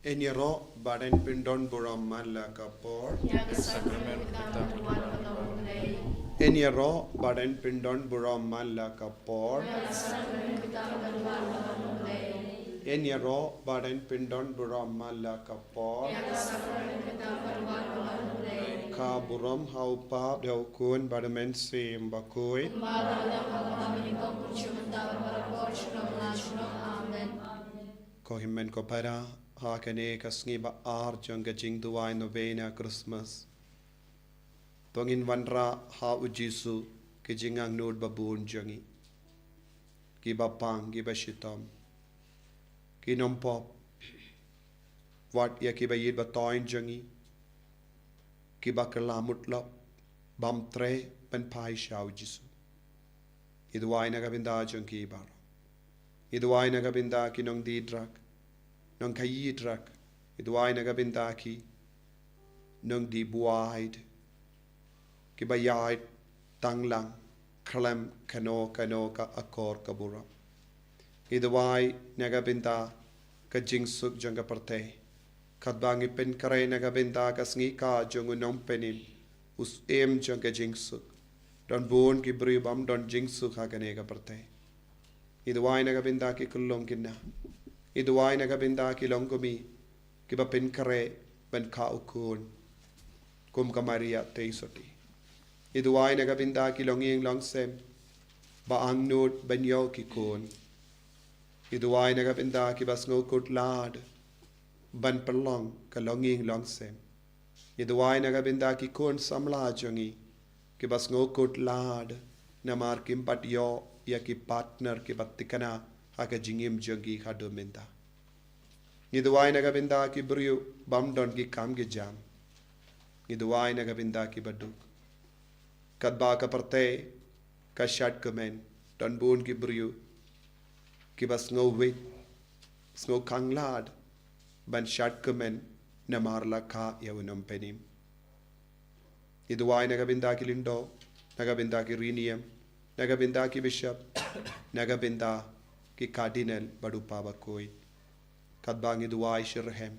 Eniro baden pindon buram mala kapor. Eniro baden pindon buram mala kapor. Eniro baden pindon buram mala kapor. Ka buram haupa daukun badamen sim bakui. Ko himmen ko para hakane kasngi ba arjong gajing duwai novena Christmas. Tongin wanra ha ujisu kijingang nod babun jangi. Kiba pang kiba shitam. Kinom pop. Wat ya kiba yid ba toin jangi. Kiba kelamut lap. Bam tre ben pai shau jisu. Idwai nagabinda jong kibar. Idwai nagabinda kinong didrak. Nong kayidrak. Idwai nagabinda ki. Nong di buaid. Kibayait tanglang. Klem kano ka akor kabura. Idwai nagabinda ka jingsuk jong kaparte. Kadbangi pen kare nagabinda ka sngi ka jong unong penim. Us em jong ka jingsuk. Don buon ki bribam don jingsuk hakane kaparte. Idwai nagabinda ki kulong kinna. Idwai nagabinda ki longkomi. Kiba pen kare ben ka ukun. Kum kamaria teisoti. Idwai nagabinda ki longing longsem. Baang nod ben yo ki kun. Idwai nagabinda ki bas ngokut lad. Ban pelong ka longing longsem. Idwai nagabinda ki kun samla jongi. Ki bas ngokut lad. Namar kimpat yo ya ki partner ki batikana. Haka jingim jongi hadominda. Idwai nagabinda ki brio bamdon ki kam ki jam. Idwai nagabinda ki baduk. Kadba ka parte ka shat kemen don bun ki brio ki bas ngo wit ngo kanglad ban shat kemen namar la ka ya unam penim. Idwai nagabinda ki lindo nagabinda ki rinium nagabinda ki bishop nagabinda ki cardinal badupa bakoi kadbang idwai shirhem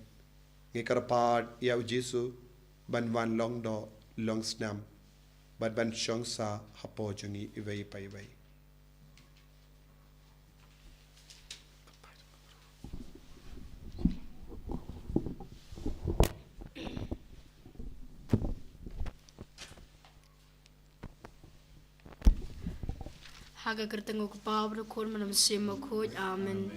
ngikarpad ya ujisu ban wan long do long snam bad ban shongsa hapo jongi iwei pa iwei. Haga kertengu ku pabro kon manam sima khoj amen.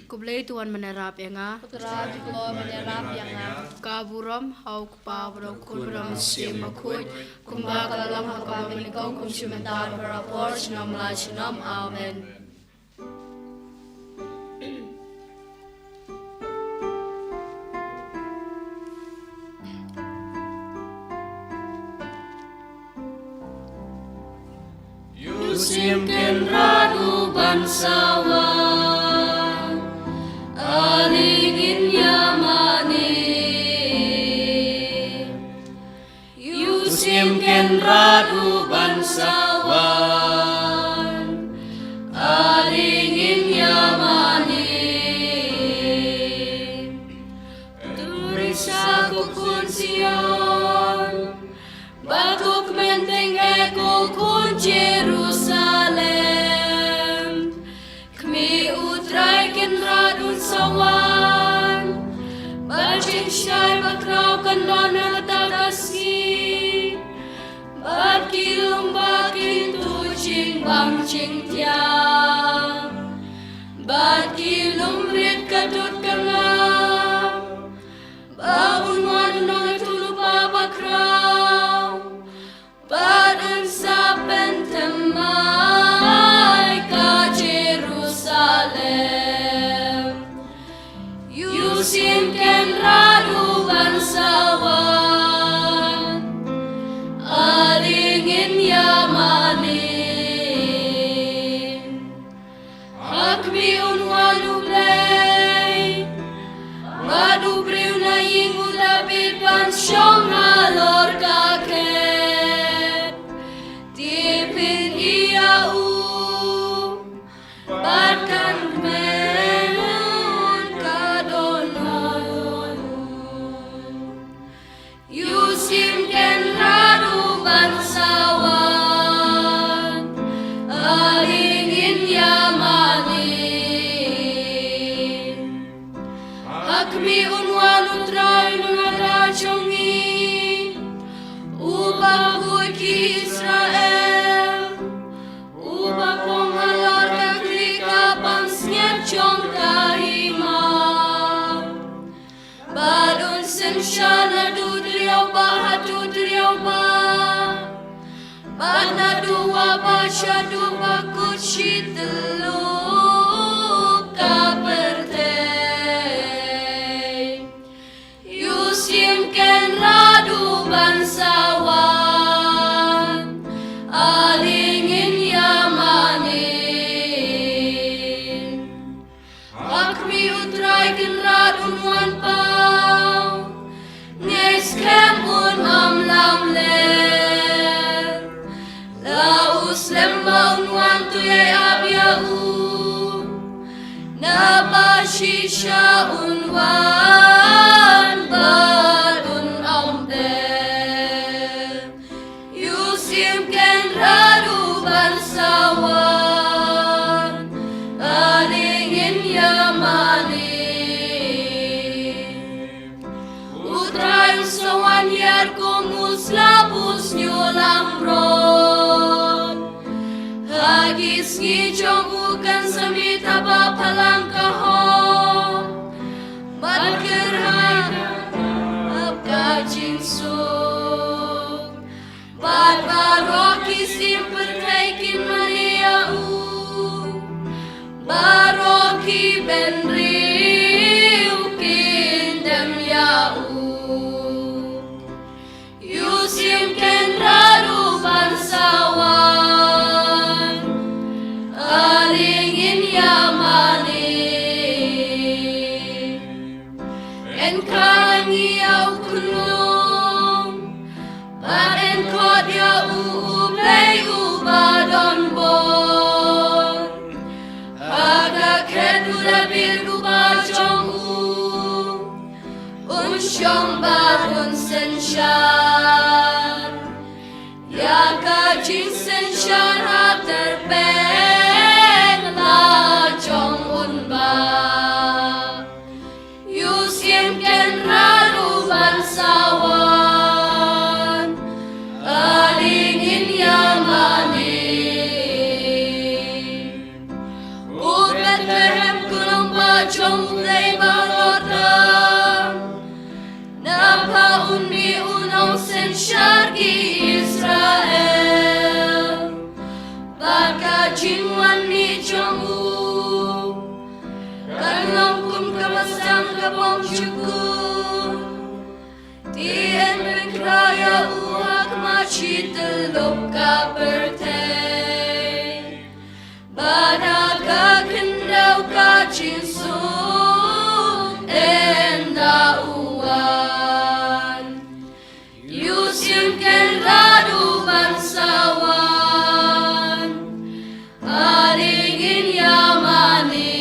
Kublei tuan menerap yanga. Putra di lo menerap yanga. Kaburam hau ku pabro kon manam sima khoj. Kumba kalalam hakam menikau kum shumentar berapor shinam la shinam amen. Yusimken radu bansawan alingin yamani Yusimken radu bansawan alingin yamani Turisa kukun Sion Batuk menteng eko kun Jerusalem Kmi utrai ken radun sawan Bajing syai bakrau kandon natagaski Bakilum bakin tucing bang cing tiang Bakilum rit kadut kangam Baun wanong tulupa bakrau Badan saben temai ka Jerusalem Yusimken radu bansawan Alingin yamanin Hakmi unwanu blay Madu briu na yingu labit ban syong alor kakek Tipin iau Batkan menun kadonon sensyana du driau ba hatu driau ba. Bana dua ba syadu ba kuci telu ka pertei. Yusim ken radu bansawan alingin yamanin. Akmi utrai ken radun wan pau nes kemun amlam le. Laus lembang wan tuyai abiau nabashisha unwan balun amde. Yusim ken radu bansawan alingin yamani. Utrai usawan yar kumus labus nyulam ron. Hagis ngijong ukan samita ba palang kahon. Matkerhan abkajin suk. Bad baroki simpertaikin Maria u. Baroki benriu kindem ya u. Yusim ken radu bansawan alingin yamani. Engkang iau kunung baden kot ya ublay ubadon bon. Aga kedula bilgu bajong unsyong barun sensyan. Ya kajin sensyan haterpeng lajong unba. Yusim ken radu bansawan alingin yamani. U Bethlehem kulong bajong ulay barotan. Napa unmi unong sensyargi Israel. Baka jinwan ni jongu. Kalong kum kabasang kabong syukur. Tien berkraya uhak machi telok ka pertei. Badaga kendau ka jinsung enda uwan. Yusim ken radu bansawan alingin yamani.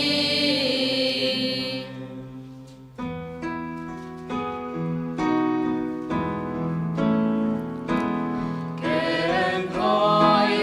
Ken koi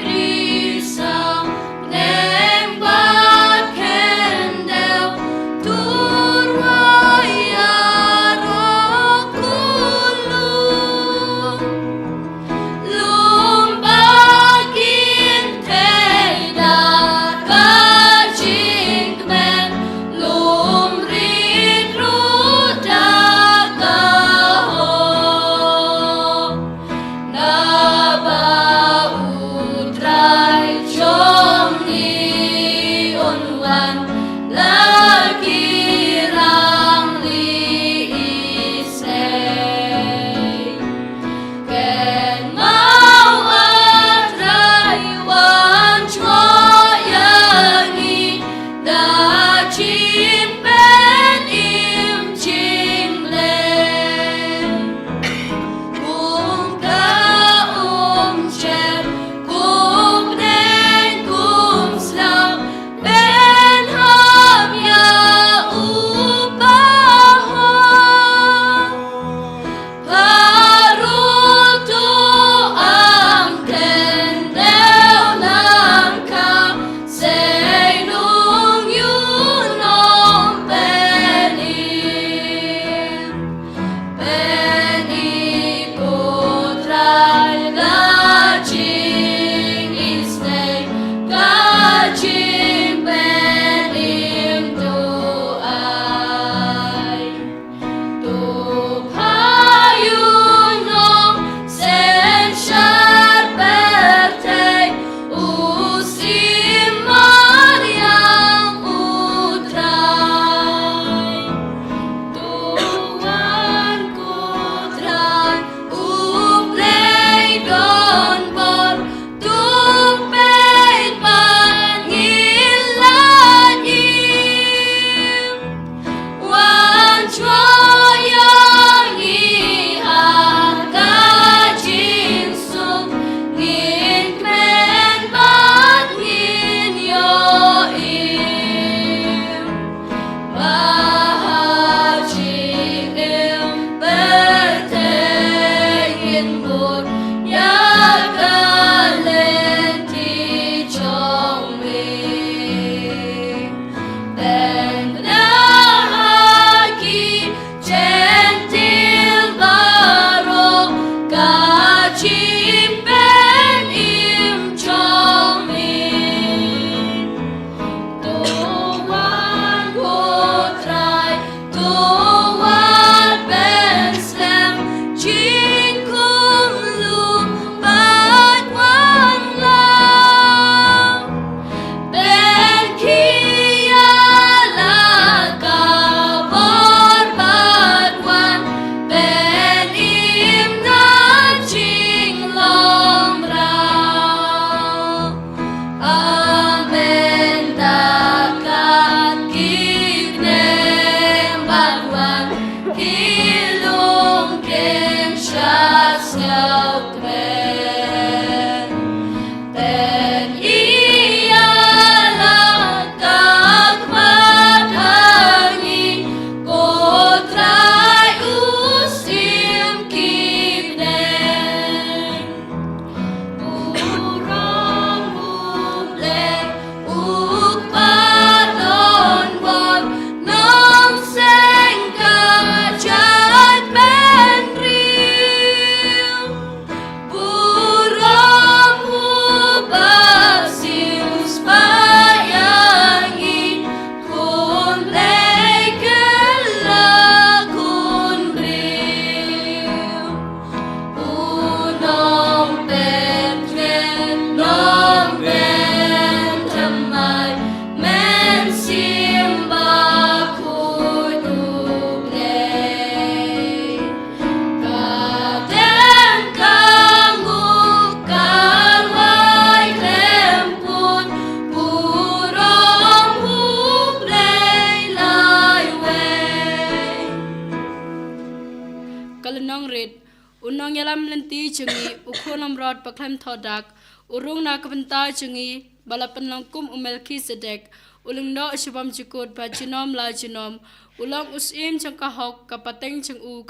nong rit unong yalam lenti chengi ukhonam rod paklem thodak urung na kabenta chengi balapan langkum Melchizedek uling no shubam jukut ba jinom la jinom ulang usim changkahok kapateng chengu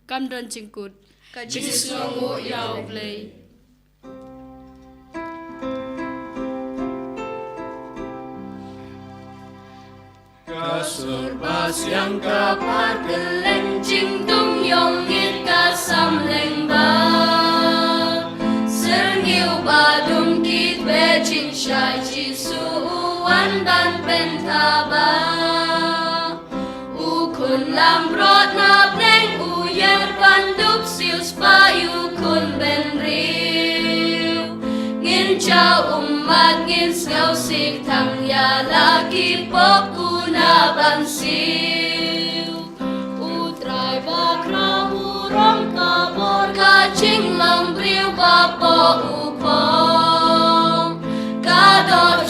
kamdon jingkut ka Jesus nongu yau play. Kasurbas yang kapar keleng jing tung yong ngit kasam leng ba serniu badum kit be jing shai jisu wan dan pentaba ukun lam rot na pleng uyer bandup sius payu kun ben riu ngin chao umat ngin skau sik thang ya lagi pop na bansiu utrai bakra urong kabor ka ching long briu ba po upong kado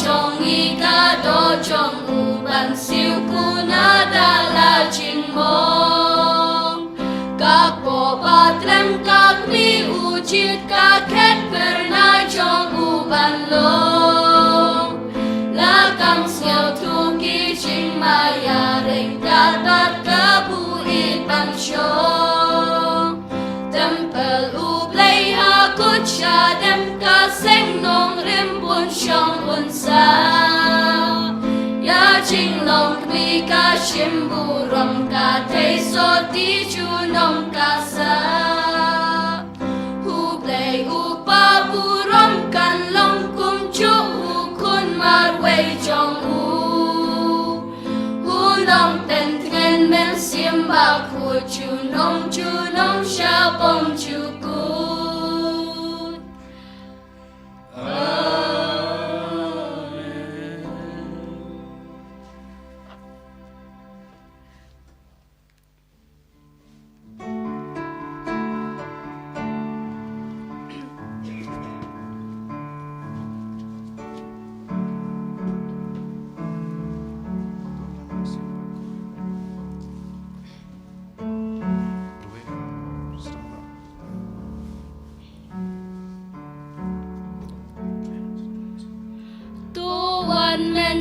chong u bansiu kuna dala ching mong ka po batrem ka mi ujit ka ket pernah chong u ban long la kam siao tu ki ching maya reng dapat kabuit bang show temple u play ha kut sha dem ka seng nong rim bun shong un sa ya ching long mi ka shim bu rom ka te so ti chu nong ka sa hu play u pa bu rom kan long kum chu mar wei chong u hu long ten tren men sim ba khu chu nong sha bom chu ku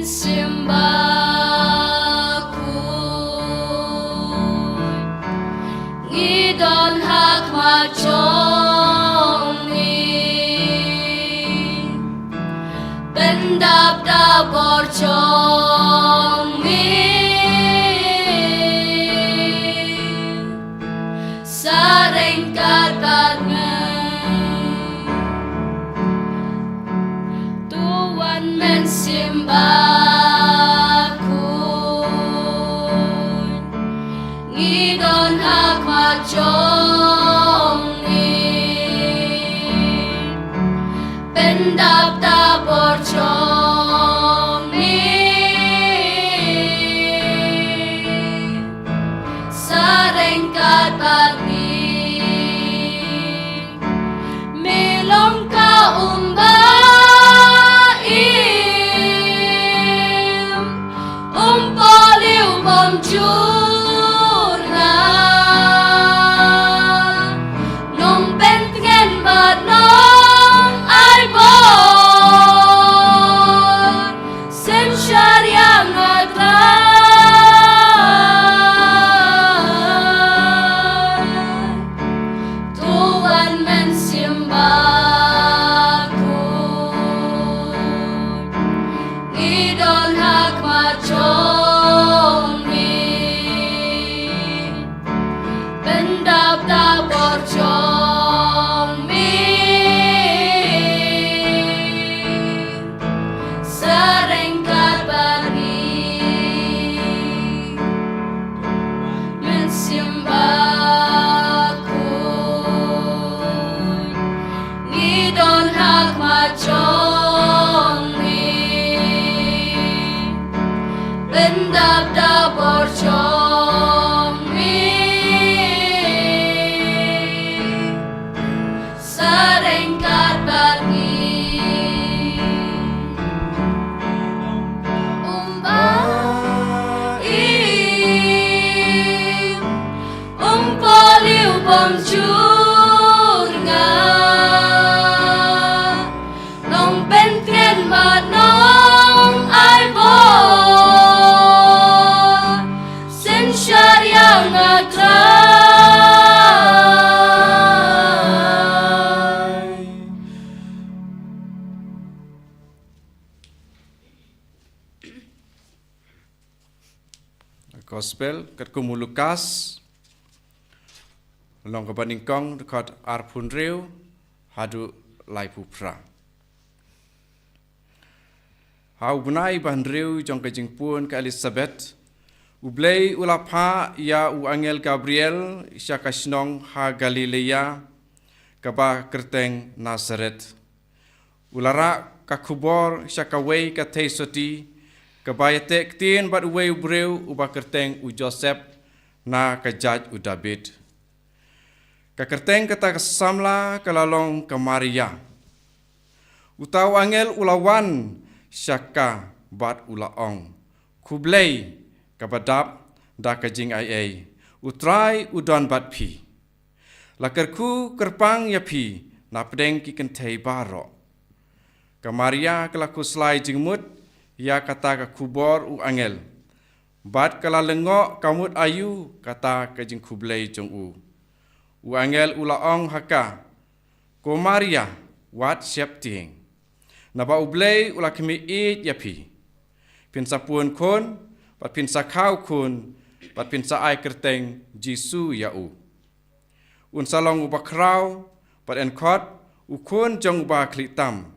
Simba ku ngidon hak ma chong ni bendap da bor chong ni sareng katat tuan men Simba ngidon hak ma chong ni pendap da bor chong ni sareng kat bat ni melong ka umba poliu bom chu lòng chúa ngà lòng bên thiên mà nóng ai bỏ xin sharia ngà trái Gospel kat kumu Lukas long kebaningkong dekat arpun reu hadu lai pupra. Hau bunai ban reu jong kejing pun ke Elizabeth ublei ulapa ya u angel Gabriel isya kasnong ha Galilea kaba kerteng Nazareth. Ulara kakubor isya kawei ka teisoti Kabaya tien bat uwe ubreu uba kerteng u Joseph na kajaj u David. Ka kerteng kata kesamla kalalong ke Maria. Utau angel ulawan syaka bat ulaong. Kublei kabadap da kajing ai. Utrai udon bat pi. Lakerku kerpang ya pi na pedeng ki kentei baro. Ka Maria kelaku selai jingmut ya kata ke kubor u angel. Bat kala lengok kamut ayu kata ke jing kublei jong u. U angel ulaong haka. Ko Maria wat siap ting. Naba ublei ula kemi it yapi. Pinsa pun kun, bat pinsa kau kun, bat pinsa ai kerteng Jisu ya u. Un salong uba krau, bat enkot u kun jong uba klitam.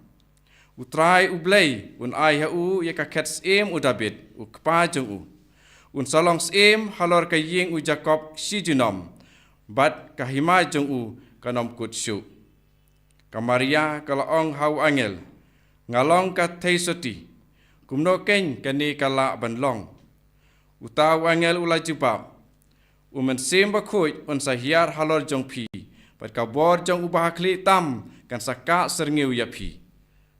Utrai ublei un ai hu ya ka ket sem u David u kpa jong u. Un salong sem halor ka ying u Jacob si junom. Bat ka hima jong u kanom kut syu. Ka Maria kalaong hau angel. Ngalong ka teisoti. Kumno keng kani kala banlong. Utau angel ula jubab. Umen sem bakuj un sahiar halor jong pi. Bat ka bor jong u bahakli tam kan saka serngiu ya pi.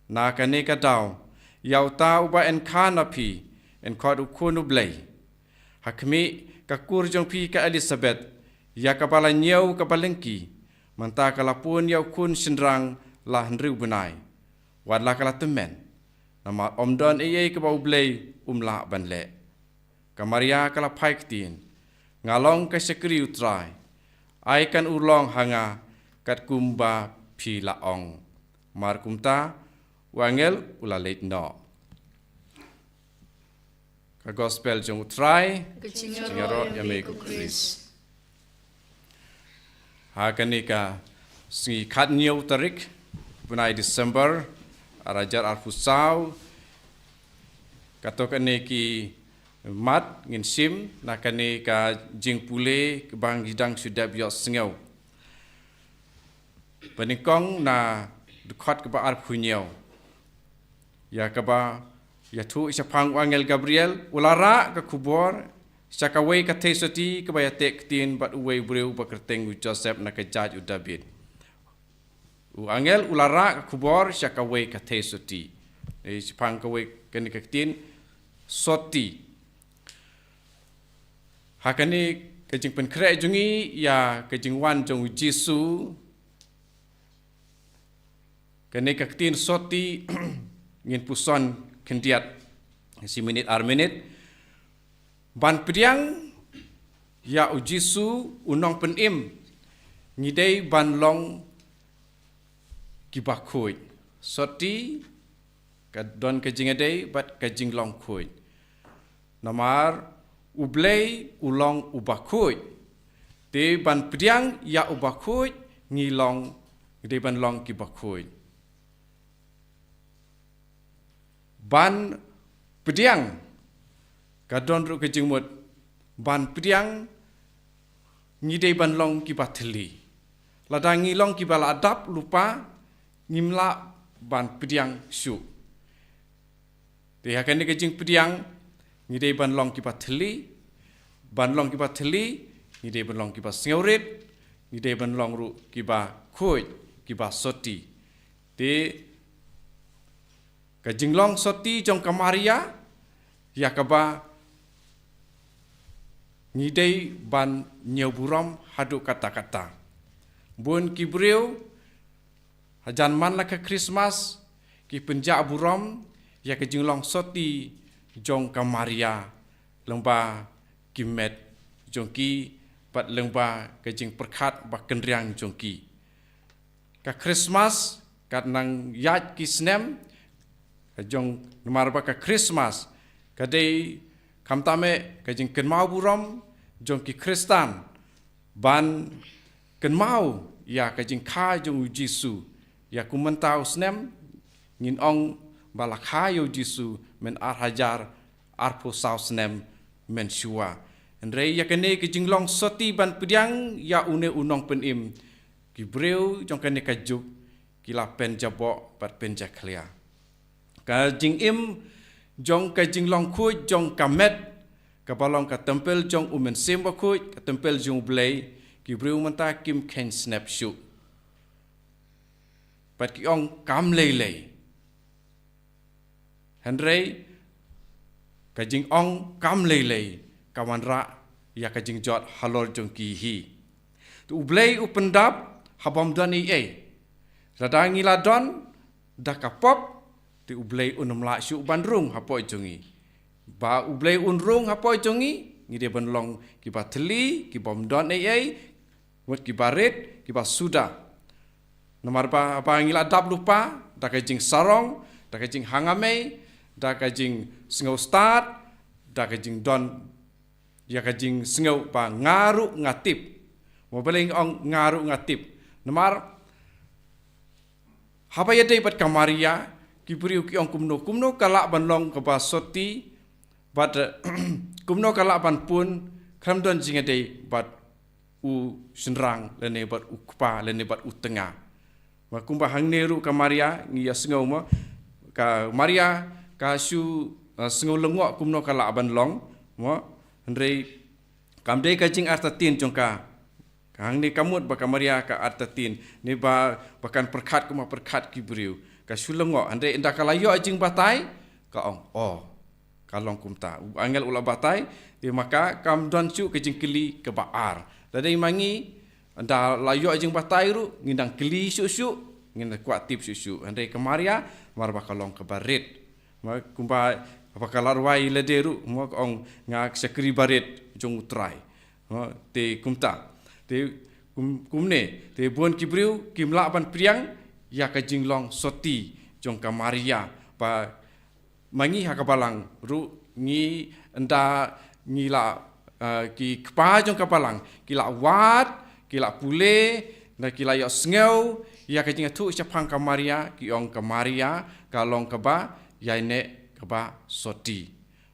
Na kane ka daw, yaw tau ba en kana pi, en kod ukunu blay. Hakmi ka kurjong pi ka Elizabeth, ya kapala nyaw kapalengki, manta kalapun yaw kun sindrang lah nriw bunay. Wadla kala temen, nama omdon iye ka ba blay umla banle. Ka Maria kala paiktin, ngalong ka sekri utray, ay kan urlong hanga kat kumba pi laong. Markumta, Wangel ula leit no. Ka gospel jong utrai, jingaro yame ku Chris. Hakani ka singi kat niu tarik, bunai December, arajar arfusau, katok ane ki mat ngin sim, nakani ka jing pule ke bang hidang sudah biok sengau. Peningkong na dekat ke ba arfunyau. Ya kaba ya tu isapang angel Gabriel ulara ke kubor sakawai ka tesoti ke baya tektin bat uwe breu bakerteng u Joseph na kejaj u David. U angel ulara ke kubor sakawai ka tesoti. Isapang kawai kani kektin soti. Hakani kejing penkre jungi ya kejing wan jong Jisu. Kani kektin soti ngin puson kendiat si minit minit ban pediang ya u Jisu unong penim ngidei ban long kibakoi soti kadon kejingadei bat kejing long koi namar ublei ulong ubakoi te ban pediang ya ubakoi ngilong ngidei ban long kibakoi ban pediang kadon ru kejing mut ban pediang ngidei ban long kibatheli ladang ngilong kibala adap lupa ngimla ban pediang su te hakan kejing pediang ngidei ban long kibatheli ngidei ban long kiba singaurit ngidei ban long ru kiba khoi kiba soti te kajinglong soti jong ka Maria ya kaba ngidei ban nyauburam hadu kata-kata Bun kibriu hajan man la ka Christmas ki penja buram ya ke jinglong soti jong ka Maria lengba kimet jongki pat lengba ke jing perkat ba kendriang jongki ka Christmas kat nang yat ki snem ka jong nomar ba ka Christmas ka dei kam tame ka jing ken mau buram jongki Kristan ban ken mau ya ka jing kha jong Jisu ya ku mentau snem ngin ong balakhayo Jisu men ar hajar arpo sau snem men shua Andrei ya kene ke jinglong soti ban pediang ya une unong penim ki breu jong kene kajuk kila pen jabok pat pen jaklia ka jing im jong ka jinglong khu jong kamet ka balong ka tempel jong umen semba khu ka tempel jong blei ki breu manta kim ken snap shu pat ki ong kam lei Andrei ka jing ong kam lei kawan ra ya ka jing jot halor jong ki hi tu blei upendap habam dani radangi ladon da ka pop tu blei unum la shu bandrung hapoi jongi ba blei unrung hapoi jongi ngi de banlong ki ba teli ki bom don wat ki baret ki ba suda nomor ba apa ngi ladap lupa da ka jing sarong da ka jing hangame da ka jing sngau start da ka jing don ya ka jing sngau pa ngaru ngatip mo beling ong ngaru ngatip nomar haba ya dei pat kamaria ki priu ki ong kumno kala banlong ka ba soti bat kumno kala ban pun kram don jing dei bat u senrang lene bat u kpa lene bat u tengah wa kumba hang neru kamaria ngi ya sngau mo ka maria ka su sngau lengok kumno kala banlong mo Andrei kamdei kajing artatin jongka kang ni kamut baka Maria ka artatin ni ba bakan perkat kuma perkat kibriu ka sulengo Andrei inda kalayo ajing batai ka ong kalong kumta angel ula batai di maka kam don chu kajing kili ke baar dadai mangi anda layo ajing batai ru ngindang kili susu nginda kuat tip susu Andrei ke Maria mar bakalong ke barit ma kumpa apa kalar wai lederu mo ong ngak sekri baret jong utrai te kumta te kumne te bon kibriu kimla ban priang ya ka jinglong soti jong ka Maria pa mangi ha ka balang ru ngi enda ngila ki kpa jong ka balang kila wat kila pule na kila yo sngeu ya ka jing thu chapang ka Maria ki ong ka Maria ka long ka ba ya ne kaba soti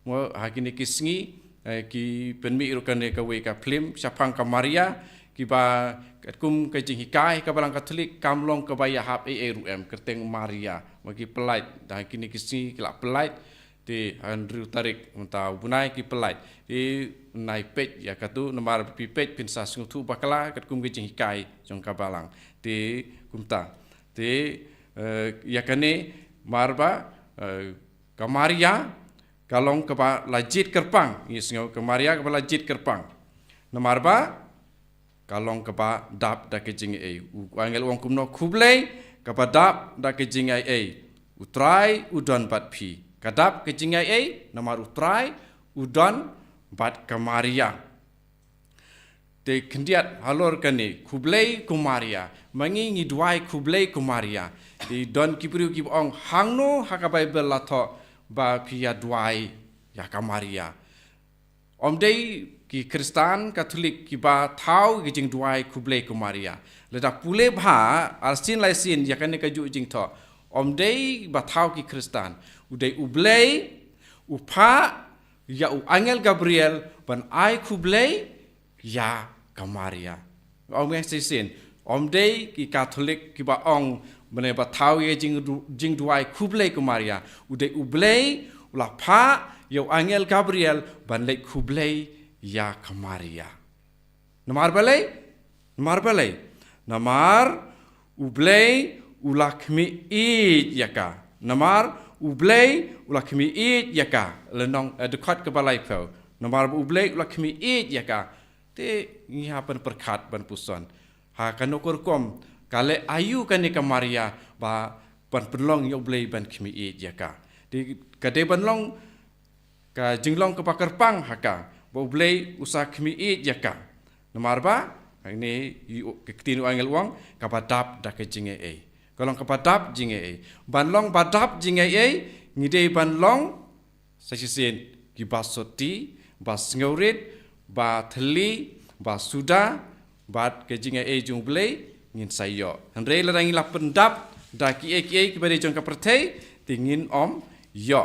mo hakini kisngi ki penmi rukane ka we ka film sapang ka Maria ki ba kum ka jing hikai ka balang katolik kamlong ka baya hap rum kerteng Maria magi pelait dah kini kisngi kila pelait ti Andrew Tarik untau bunai ki pelait ti nai pej ya katu nomor pipej pinsa sungu bakala kat kum ka jing hikai jong ka balang ti kumta ti ya kane marba ka Maria kalong ke lajit kerpang isngau ke Maria ke lajit kerpang nomor ba kalong ke dap da ke jing angel wong kumno kublei ke dap da ke jing utrai udon bat pi kadap ke jing nomor utrai udon bat ke Maria te kendiat halor kane kublei ku Maria mangi ngidwai kublei ku Maria di don kipriu ki ong hangno haka Bible lato ba pia duai ya ka Maria omdei ki Kristan Katolik ki ba thau ki jing duai kublei ku Maria leda pule bha arsin lai sin ya kan ka ju jing tho omdei ba thau ki Kristan udei ublei upha ya u angel Gabriel ban ai kublei ya ka Maria omeng sin omdei ki Katolik ki ba ong bene ba thau ye jing duai kublei ku Maria udei ublei ula pha yo angel Gabriel ban le kublei ya ka Maria namar balai namar ublei ula khmi i yaka namar ublei ula khmi i yaka lenong dekat ke balai phau namar ublei ula khmi i yaka te ngi hapan perkat ban puson ha kanokor kom kale ayu kan ka Maria ba ban penlong yo blei ban khmi e jaka di kade banlong ka jinglong ke pakar pang haka bo blei usa khmi e jaka nomor ba ini ketin angel wang ka badap da ke jinge e kolong ka badap jinge e banlong badap jinge e ngide banlong sasisen ki basoti bas ngaurit ba thli ba suda bat ke jinge e jung blei ngin sayo hanre la rangi la pendap da ki e kepada jong ka pertai tingin om yo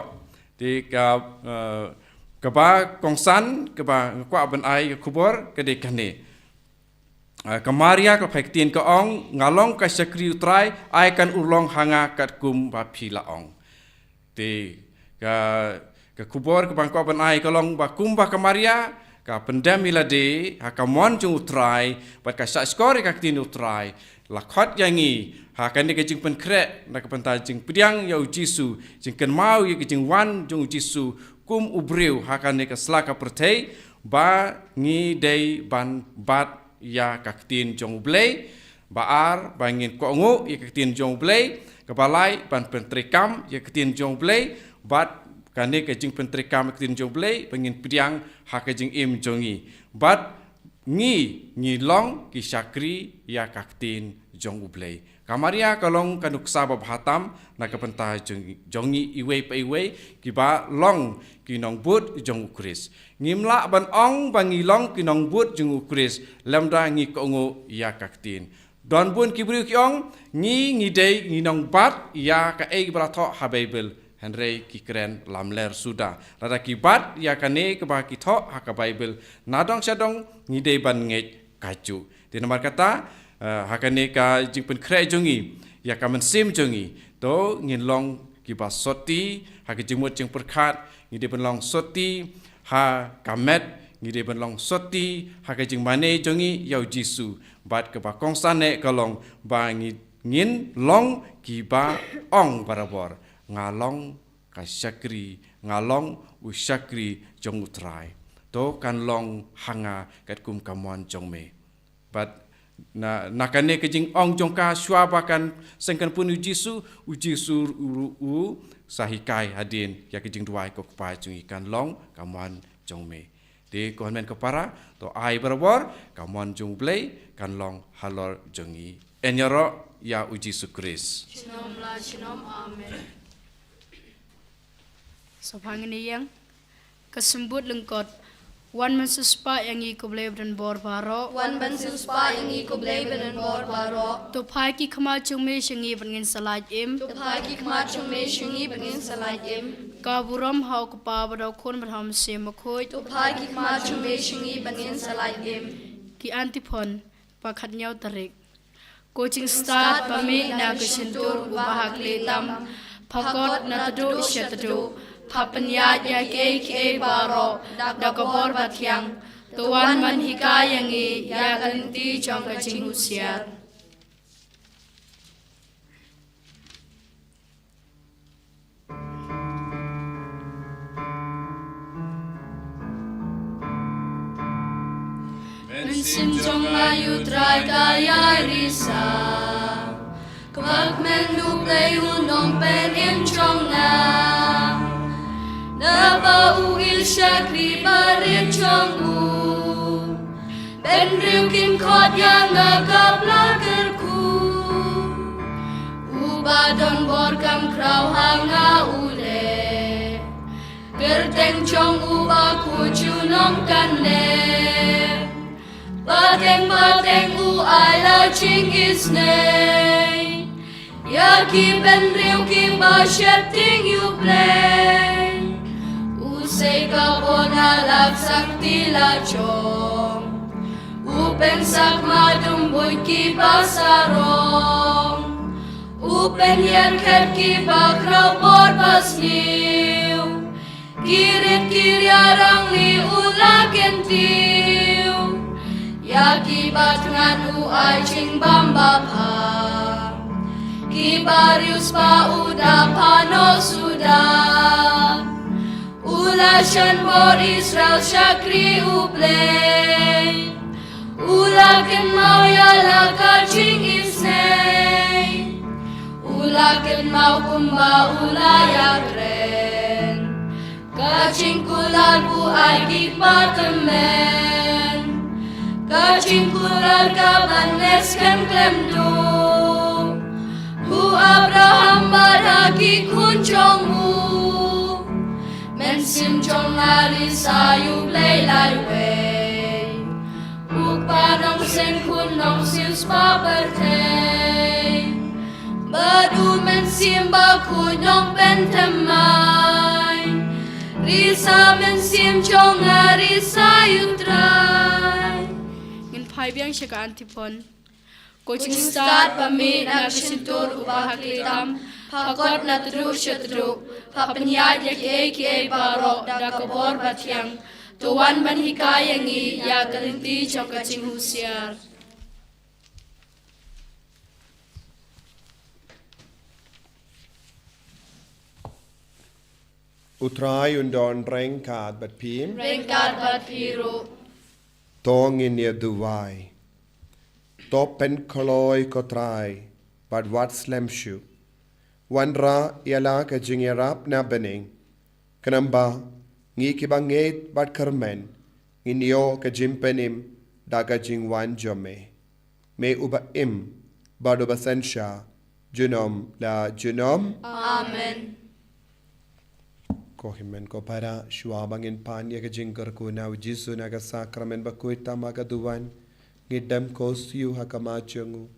di ka ba kongsan ka ba kwa ban ai kubor ke de kane ka Maria ka phektin ka ong ngalong ka sakri utrai ai kan ulong hanga kat kum ba phila ong ti ka kubor ka bang kwa ban ai ka long ba kum ba ka Maria ka pendam milade ha ka mon jung utrai ba ka sa skor ka tin utrai lakhot yangi ha kan ke jing pen krek na ka penta jing piang ya Jisu jing kan mau ye jing wan jung Jisu kum ubreu ha kan ke slaka pertei ba ngi dei ban bat ya kaktin jong blei baar bangin ko ngo ye kaktin jong blei ka balai ban pentrikam ye kaktin jong blei bat kan ke jing pentrikam kaktin jong blei bangin piang ha ka jing im jongi bat ngi long ki sakri ya kaktin jong ublei kamaria kalong kanuk sabab hatam na kapenta jongi iwe pa iwe ki ba long ki nong but jong ukris ngimla ban ong bangi long ki nong but jong ukris lamda ngi kongo ya kaktin don bun ki bru ki ong ngi dei ngi nong bat ya ka e bratho ha bible Henry ki keren lamler sudah rada ki bat ya kane ke ba ki tho ha ka bible nadong sadong ngi dei ban nge kaju di nomor kata hakane ka jing pen kre jongi ya ka men sim jongi to ngin long ki ba soti ha ki jimut jing perkhat ngi de pen long soti ha kamet ngi de pen long soti ha ka jing mane jongi yau Jisu bat ke ba kongsane kalong ba ngi ngin long ki ba ong barabor ngalong ka sakri ngalong usakri jong utrai to kan long hanga kat kum kamon jong me but na kane ke jing ong jong ka shwa bakan sengkan pun Jisu u sahikai hadin ya ke jing duai ko pa jung ikan long kamon jong me de kon men ko para to ai barabor kamon jong blei kan long halor jongi enyoro ya Jisu Kris Shalom la shalom amen Sophangin yang kesembut lengkot wan mensuspa yang iko blei dan bor baro Wan ban suspa yang iko blei ben bor baro. to pai ki khama chungme shingi bangin salaj im Tu pagi kemar cumi shungi bengin salai im. ka buram hau ka pa bado khon bram se makhoi Tu pagi kemar cumi shungi bengin salai im. ki antipon pakhat nyau tarik coaching start pami na kesentur ubahak letam phakot na tadu shatadu phapanya ya ke baro dakabor bathyang tuan man hikayangi ya kalinti jong kajing usiat Mensin jong layu trai kaya risa. Kebak mendu play unom pen in jong na. Napa uil syakri barit jong u. Ben riukin kot yang ngagap lagerku. Ubadon borkam krau hanga ule. Gerteng jong ubaku junom kane. Bateng u ala Chinggis nei. Yaki ben riu ki ba sheting you play. Usay ka bona lak sakti la chong. Upen sak madumboy ki pasarong. Upen yer ket ki bakraw por pasniw. Kirit kiryarang li ulaken tiu. Yaki batngan u ay ching bamba pa. Kibarius pa uda pano suda. Ulasyan bor Israel syakri uplay. Ulaken mau ya la ka jing isnei. Ulaken mau kumba ulaya kren. Kacing kular bu aiki patemen. Kacing kular kabanes kan klemdu. Bu Abraham baraki kunjongmu. Mensim jong lari sayu play lai way. Padang sen kun nong sius pa bertei. Badu men sim ba ku nong ben temai. Risa men sim chong risa yutrai. Ngin phai biang shaka antipon. Coaching start pami na kisintur ubah klitam. Pakot na tru shatru. Papanyad yak eke barok da kabor batyang. Tuan ban hikayangi ya kalinti choka cinghusiar. Utrai undon rengkat bat pim. Rengkat bat piru. Tongin ya duwai. Topen koloi kotrai. Bat wat slemshu. Wanra yala ka jingirap na bening. Kenamba ngi kibanget bat kermen. Nginyo ka jimpenim daga jingwan jome. Me uba im. Bado basensha. Junom la junom. Amen. Kohimen ko para shuabangin pan ya ka jingkar ko na ujisu na ka sakramen bakuit tama ka duwan. Ngidam ko siyu hakamachungu.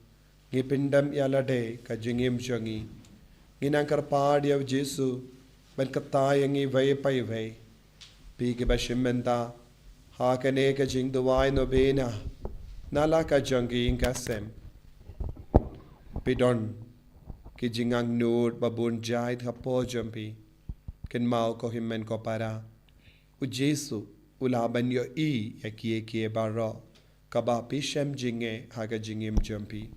Ngipindam yalade ka jingim jangi. Nginangkar pad ya ujisu. Ben katayangi vay pay vay. Pigi bashimenda. Hakane ka jing duwai no bena. Nala ka jangi inkasem. Pidon. Ki jingang nur babun jait hapo jampi. Ken mau ko himmen ko para. Ujesu ulaban yo I ya kie baro. Kaba pishem jinge haga jingim jampi.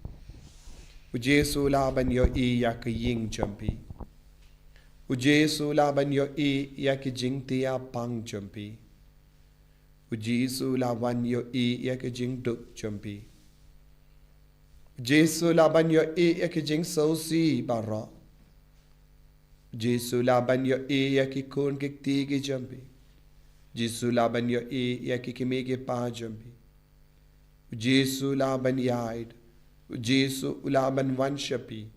Ujesu ulaban yo I ya ka ying jampi. Ujesu laban yo I ya ki jing tia pang jampi. Ujesu laban yo I ya ki jing duk jampi. Ujesu laban yo I ya ki jing sausi baro. Jesu laban yo I ya ki kun ki tigi jampi. Jesu laban yo I ya ki kimigi pa jampi. Jesu laban yaid. Jesu laban wanshapi.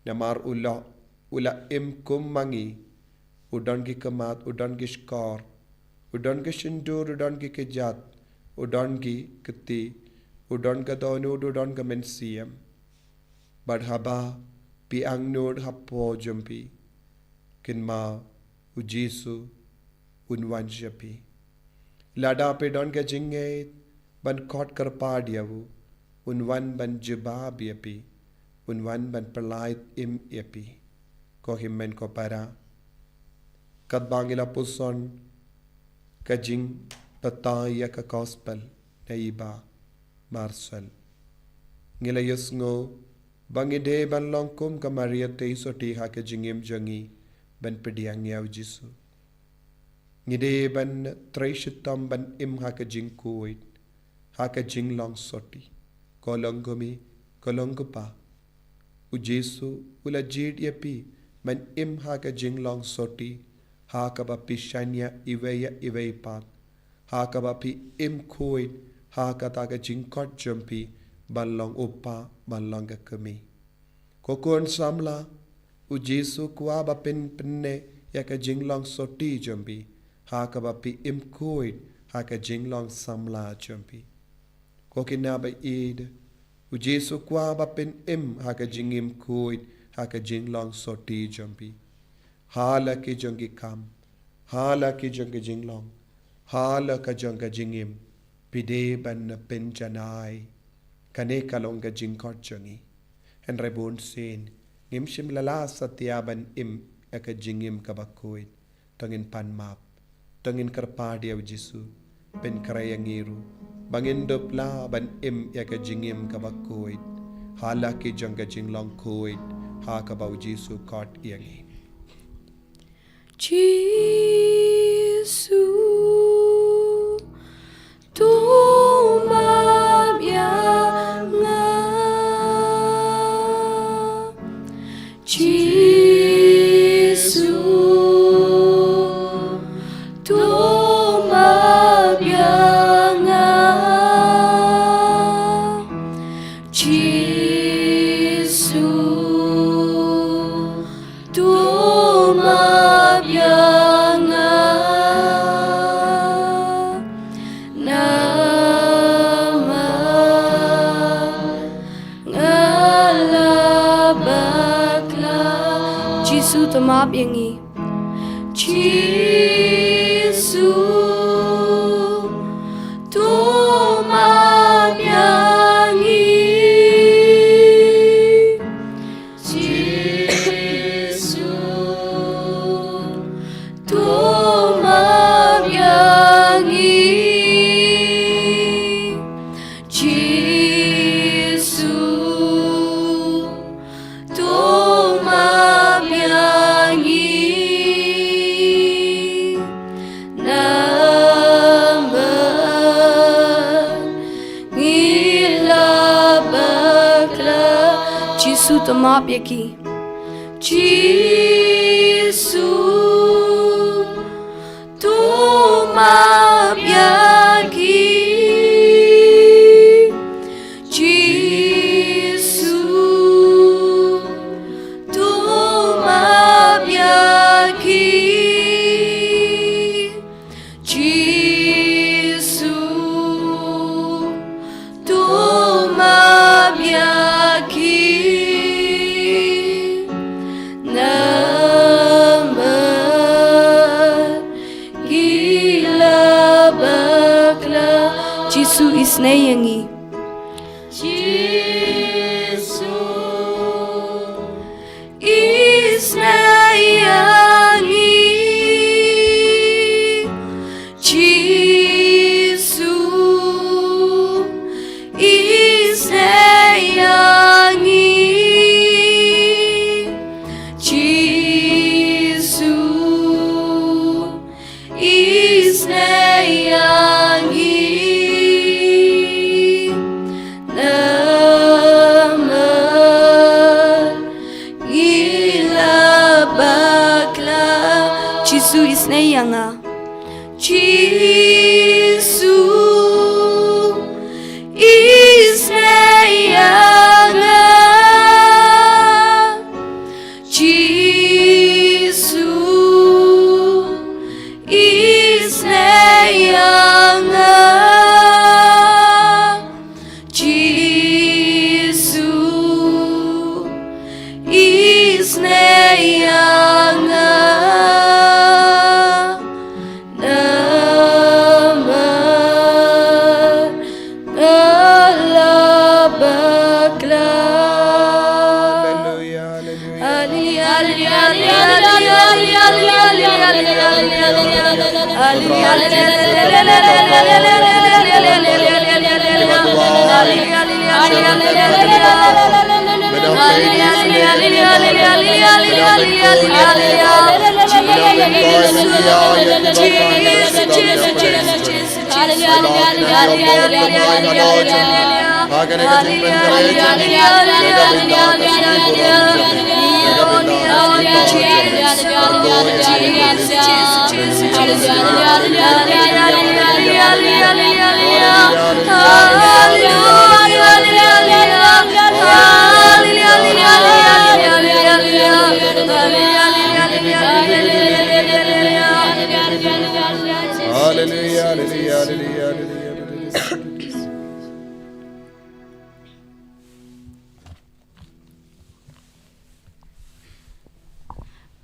Namar ula im kummangi. Udon ki kamat, udon ki skor. Udon ki shindur, udon ki kejat. Udon ki keti. Udon ka donud, udon ka mensiem. Badhaba pi angnod hapo jampi. Kinma ujisu unwanshapi. Lada pe don ka jinget. Ban kot karpad yavu. Unwan ban jibab yapi. Unwan ban perlait im yapi. Ko himmen ko para. Kat bangila puson. Kajing pataya ka gospel. Na iba. Marsal. Ngila yusngo. Bangide ban longkum ka Maria te isoti ha ka jingim jangi. Ban pediang yaw jisu. Ngide ban traishitam ban im ha ka jing kuwait. Ha ka jing long soti. Kolongumi. Kolongupa. Ujesu ula jid yapi. Man im ha ka jing long soti. Ha ka ba pishanya iweya iweipat. Ha ka ba pi im kuwait. Ha ka ta ka jing kot jumpi. Balong upa. Balong ka kami. Kokon samla. Ujesu kuwa ba penne. Ya ka jing long soti jumpi. Ha ka ba pi im kuwait. Ha ka jing long samla jumpi. Kokina ba id. Ujesu kuwa ba pen im. Ha ka jing im kuwait. Ha ka jing long soti jumpi. Hala ki jongi kam. Hala ki jongi jinglong. Hala ka jonga jingim. Pide ban na pen janai. Kane kalong ka jingkot jongi. En rebun sin. Ngim shim lala satya ban im. Eka jingim kabakuit. Tangin panmap. Tangin karpadi au jisu. Pen karayangiru. Bangin dopla ban im. Eka jingim kabakuit. Hala ki jonga jinglong kuit. Ha kabaw jisu kot iyangi. Jesus, tu mam tamap yangi Jisu tamap yangi Jisu tamap yangi Jisu tamap yangi Jisu tamap yaki Jisu tamap yaki Jisu tamap yaki Jisu tamap yaki Jisu isnayangi Jisu isnayangi Jisu isnayangi Jisu isnayangi Jisu isnayanga Jisu isnayanga Jisu isnayanga Jisu isnayanga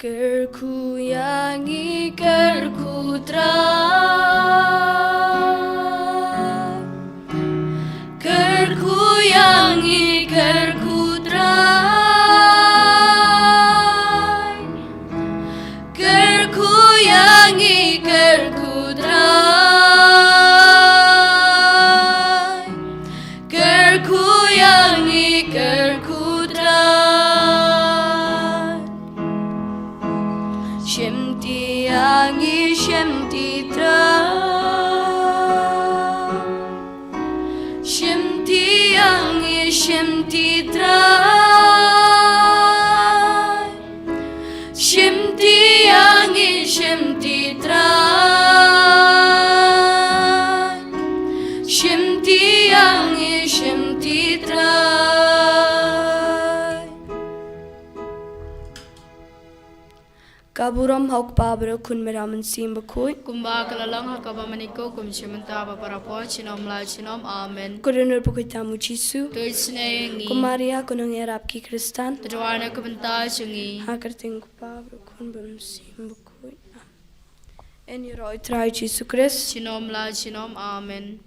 Kerku yangi kerku terang Kerku yangi kerku terang Kerku yangi kerku terang Kerku yangi kerku terang Shemti yangi shemti terang Kaburam hauk pabro kun meraman sim bakui. Kumba kalalang hakaba maniko kum chimanta paparapo chinom la chinom amen. Kurunur bakui tamu Jisu. Tuit sinengi. Kumaria kunung erap ki Kristan. Tadwana kabanta chungi. Hakarting pabro kun bam sim bakui. En yuroi trai Jisu Christ. Chinom la chinom amen.